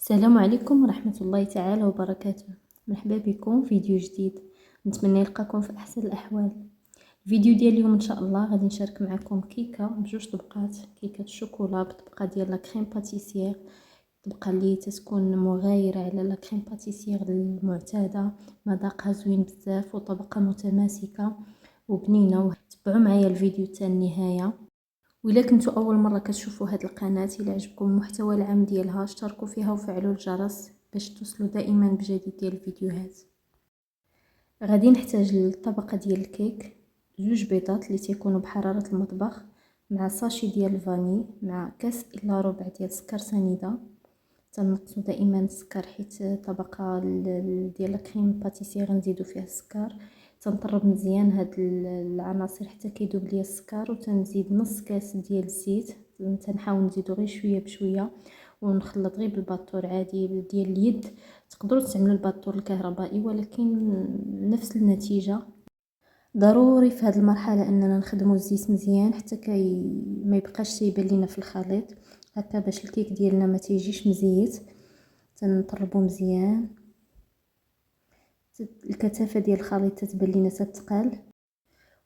السلام عليكم ورحمة الله تعالى وبركاته. مرحبا بكم في فيديو جديد. نتمنى يلقاكم في احسن الاحوال. الفيديو ديال اليوم ان شاء الله غادي نشارك معكم كيكه بجوج طبقات، كيكه الشوكولا بطبقه ديال لا كريم باتيسير، طبقه اللي تتكون مغايره على لا كريم باتيسير المعتاده، مذاقها زوين بزاف وطبقه متماسكه وبنينه. تبعوا معايا الفيديو حتى النهايه. وإلا كنتو اول مره كتشوفوا هاد القناه، الى عجبكم المحتوى العام ديالها اشتركوا فيها وفعلوا الجرس باش توصلوا دائما بجديد ديال الفيديوهات. غادي نحتاج للطبقه ديال الكيك جوج بيضات اللي تيكونوا بحراره المطبخ، مع ساشي ديال الفاني، مع كاس الا ربع ديال سكر سنيده. تنقصوا دائما السكر حيت طبقه ديال الكريم باتيسير غنزيدوا فيها السكر. تنطرب مزيان هاد العناصر حتى كيذوب ليا السكر، وتنزيد نص كاس ديال الزيت. تنحاول نزيدو غير شويه بشويه ونخلط غير بالباطور عادي ديال اليد. تقدروا تستعملوا الباطور الكهربائي ولكن نفس النتيجه. ضروري في هذه المرحله اننا نخدموا الزيت مزيان حتى ما يبقاش تيبان لينا في الخليط هكا، باش الكيك ديالنا ما تيجيش مزيت. تنطربوا مزيان. الكثافه ديال الخليط تتبان لينا تتقال.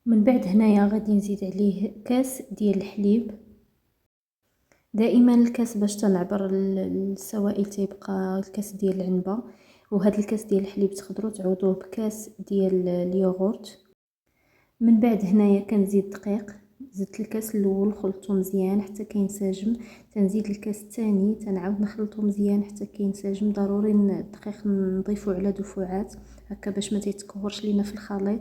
من بعد هنايا غادي نزيد عليه كاس ديال الحليب. دائما الكاس باش تنعبر السوائل تيبقى الكاس ديال العنبه، وهذا الكاس ديال الحليب تقدروا تعوضوه بكاس ديال اليوغورت. من بعد هنايا كنزيد دقيق. زدت الكاس الاول خلطته مزيان حتى كينسجم، تنزيد الكاس الثاني تنعاود نخلطه مزيان حتى كينسجم. ضروري الدقيق نضيفو على دفعات هكا باش ما تيتكورش لينا في الخليط.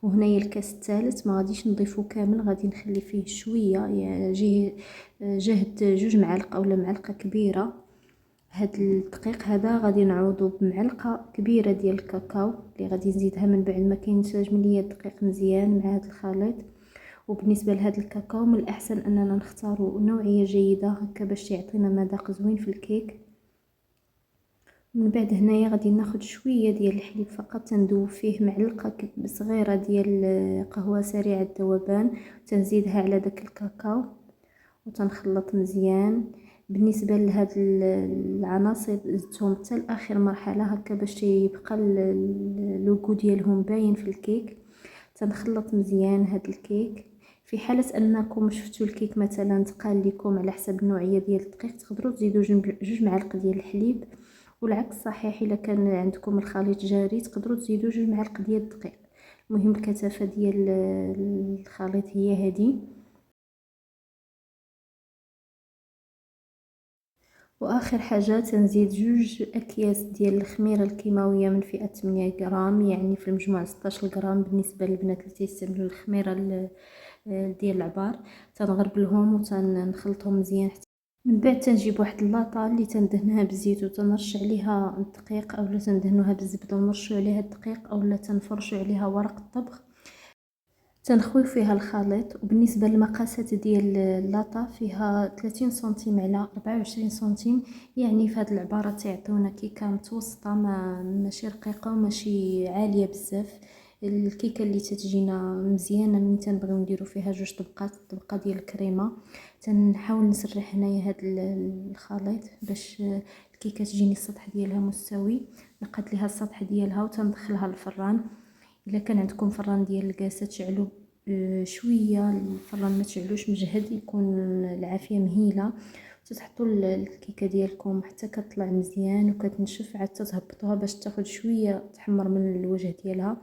وهنايا الكاس الثالث ما غاديش نضيفو كامل، غادي نخلي فيه شويه، يعني جهد جوج معالق اولا معلقه كبيره. هاد الدقيق هذا غادي نعوضو بمعلقه كبيره ديال الكاكاو اللي غادي نزيدها من بعد ما كينسجم ليا الدقيق مزيان مع هاد الخليط. وبالنسبه لهاد الكاكاو من الاحسن اننا نختاروا نوعيه جيده هكا باش يعطينا مذاق زوين في الكيك. من بعد هنايا غادي ناخذ شويه ديال الحليب فقط، تندوب فيه معلقه صغيره ديال قهوه سريعه الذوبان، تنزيدها على داك الكاكاو وتنخلط مزيان. بالنسبه لهاد العناصر زدتهم حتى لاخر مرحله هكا باش يبقى اللوغو ديالهم باين في الكيك. تنخلط مزيان هاد الكيك. في حاله انكم شفتوا الكيك مثلا تقال لكم على حسب النوعيه ديال الدقيق تقدروا تزيدوا جوج معالق ديال الحليب، والعكس صحيح. الا كان عندكم الخليط جاري تقدروا تزيدوا جوج معالق ديال الدقيق. المهم الكثافه ديال الخليط هي هذه. واخر حاجه تنزيد جوج اكياس ديال الخميره الكيماويه من فئه 8 غرام، يعني في المجموع 16 غرام بالنسبه للبنات اللي تيستعملوا الخميره ديال العبار. تنغربلهم وتنخلطهم مزيان. من بعد تنجيب واحد اللاطه اللي تندهنها بالزيت وتنرش عليها الدقيق، اولا تندهنوها بالزبده ونرشوا عليها الدقيق، اولا تنفرشوا عليها ورق الطبخ. تنخوي فيها الخليط. وبالنسبه للمقاسات ديال اللاطه فيها 30 سنتيم على 24 سنتيم، يعني في هذه العباره تيعطيونا كيكه متوسطه، ماشي رقيقه وماشي عاليه بزاف. الكيكه اللي تتجينا مزيانه ملي تنبغيو نديرو فيها جوج طبقات، طبقه ديال الكريمه. تنحاول نسرح هنايا هذا الخليط باش الكيكه تجيني السطح ديالها مستوي. نقاد ليها السطح ديالها وتندخلها للفران. الا كان عندكم فران ديال الكاسه تشعلوا شويه الفران، ما تشعلوش مجهد، يكون العافيه مهيله. تحطوا الكيكه ديالكم حتى كتطلع مزيان وكتنشف، عاد تهبطوها باش تاخذ شويه تحمر من الوجه ديالها.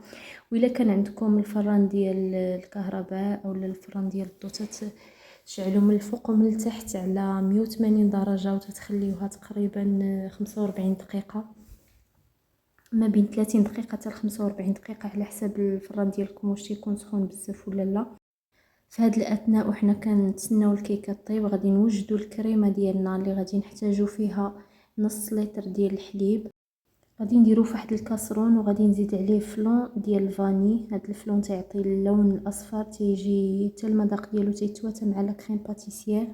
والا كان عندكم الفران ديال الكهرباء اولا الفران ديال الضوء تشعلوا من الفوق ومن التحت على 180 درجه وتتخليوها تقريبا 45 دقيقه، ما بين 30 دقيقه حتى 45 دقيقه على حسب الفران ديالكم واش تيكون سخون بزاف ولا لا. في هذا الاثناء وحنا كنتسناو الكيكه طيب غادي نوجدوا الكريمه ديالنا اللي غادي نحتاجو فيها نص لتر ديال الحليب. غادي نديرو في واحد الكاسرون وغادي نزيد عليه فلون ديال الفاني. هذا الفلون تيعطي اللون الاصفر، تيجي حتى المذاق ديالو تيتواتم على كريم باتيسير.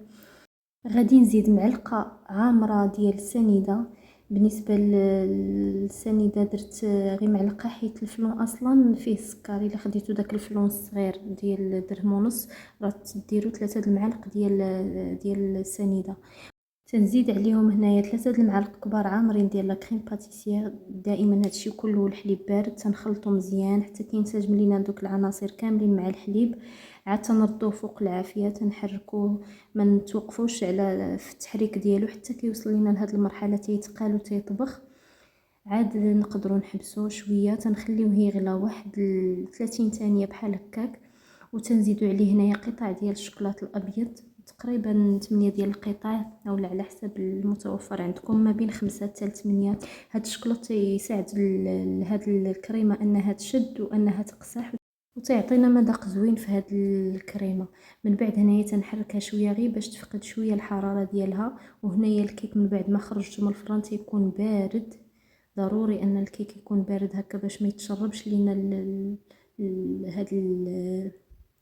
غادي نزيد معلقه عامره ديال السنيده. بالنسبه للسنيده درت غير معلقه حيت الفلون اصلا فيه السكر. الا خديتو داك الفلون الصغير ديال درهم ونص راه تديروا 3 المعالق ديال السنيده. تنزيد عليهم هنايا 3 المعالق كبار عامرين ديال لا كريم باتيسير. دائما هادشي كله الحليب بارد تنخلطو مزيان حتى كينسجم لينا دوك العناصر كاملين مع الحليب. عاد تنردوه فوق العافيه تنحركوه، ما نتوقفوش على في التحريك ديالو حتى كيوصل لينا لهاد المرحله تيتقال وتيطبخ. عاد نقدروا نحبسوه شويه تنخليوه يغلى واحد 30 ثانيه بحال هكاك، وتنزيدوا عليه هنايا قطع ديال الشوكولاط الابيض، تقريبا 8 ديال القطع اولا على حسب المتوفر عندكم ما بين 5 حتى 8. هاد الشوكولاط يساعد هاد الكريمه انها تشد وانها تقصح وتعطينا مذاق زوين في هاد الكريمه. من بعد هنايا تنحركها شويه غير باش تفقد شويه الحراره ديالها. وهنايا الكيك من بعد ما خرجته من الفران تيكون بارد، ضروري ان الكيك يكون بارد هكا باش ما يتشربش لينا هاد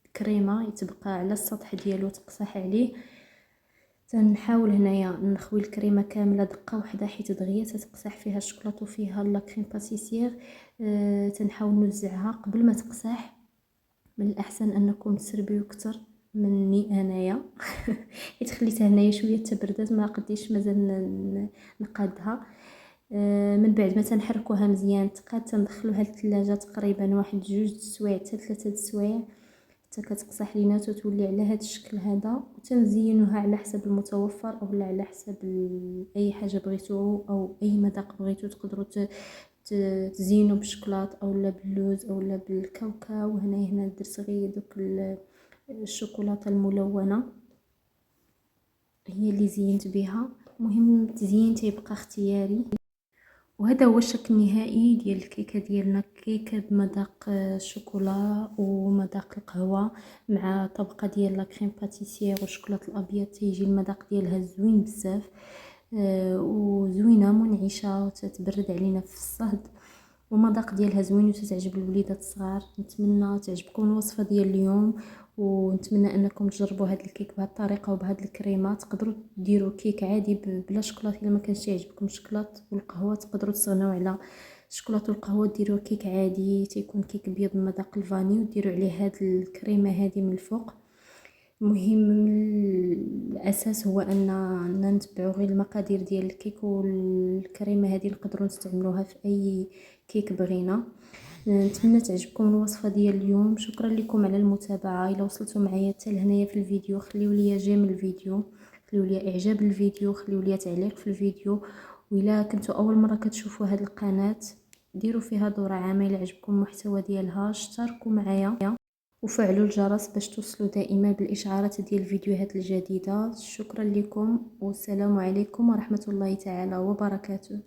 الكريمه يتبقى على السطح ديالو تقصح عليه. تنحاول هنايا نخوي الكريمه كامله دقه واحده حيت دغيا تتقصح فيها الشوكولاط وفيها لا كريم باتيسير. تنحاول نوزعها قبل ما تقصح. من الاحسن انكم تسربيو اكثر مني انايا حيت خليتها هنايا شويه تبردات ما قديش مازال نقادها. من بعد ما تنحركوها مزيان تقاد تندخلوها للثلاجه تقريبا واحد 2 سوايع حتى 3 سوايع حتى كتقصح لينا وتولي على هذا الشكل هذا. وتنزينوها على حسب المتوفر او على حسب اي حاجه بغيتو او اي مذاق بغيتو. تقدروا تزينوا بالشوكولاط اولا باللوز اولا بالكاوكاو. هنا درت غير دوك الشوكولاته الملونه هي اللي زينت بها. المهم التزيين تيبقى اختياري. وهذا هو الشكل النهائي ديال الكيكه ديالنا، كيكه بمذاق الشوكولا ومذاق القهوه مع طبقه ديال لا كريم باتيسير والشوكولاط الابيض. تيجي المذاق ديالها زوين بزاف وزوينه منعشه وتتبرد علينا في الصهد، والمذاق ديالها زوين وتتعجب الوليدات الصغار. نتمنى تعجبكم الوصفه ديال اليوم، ونتمنى انكم تجربوا هذا الكيك بهذه الطريقه وبهذه الكريمه. تقدروا ديروا كيك عادي بلا شوكولاط الا ما كانش يعجبكم الشوكولاط والقهوه، تقدروا تستغناو على الشوكولاط والقهوه ديروا كيك عادي تيكون كيك بيض بمذاق الفاني وديروا عليه هذه الكريمه هذه من الفوق. المهم الاساس هو ان نتبعوا غير المقادير ديال الكيك، والكريمه هذه نقدروا نستعملوها في اي كيك بغينا. نتمنى تعجبكم الوصفه ديال اليوم. شكرا لكم على المتابعه. الى وصلتوا معايا حتى لهنايا في الفيديو خليوا لي جيم الفيديو، خليوا لي اعجاب الفيديو، خليوا لي تعليق في الفيديو. وإلا كنتوا اول مره كتشوفوا هذه القناه ديروا فيها دورة عامه. الى عجبكم المحتوى ديالها اشتركوا معايا وفعلوا الجرس باش توصلوا دائما بالاشعارات ديال الفيديوهات الجديده. شكرا لكم والسلام عليكم ورحمه الله تعالى وبركاته.